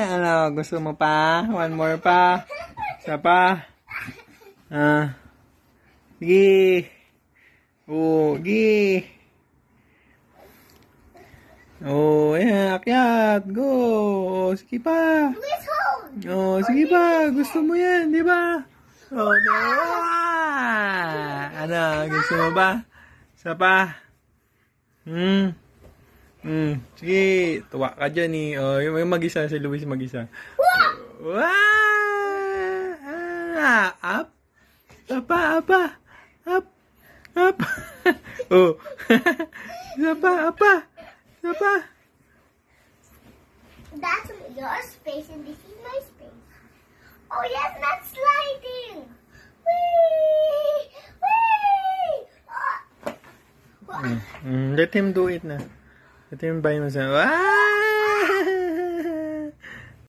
Ano, gusto mo pa? One more pa? Isa pa? Sige. Sige. Ayan, akyat. Go. Sige pa. Sige pa. Gusto mo yan, di ba? No. Ano, gusto mo ba? Isa pa? Sige. Tuwa ka dyan eh. Yung mag-isa, si Luis mag-isa. Wow! Up. Apa. Up. Apa. That's your space and this is my space. Oh yes, that's sliding. Whee! Let him do it na. Let him buy himself.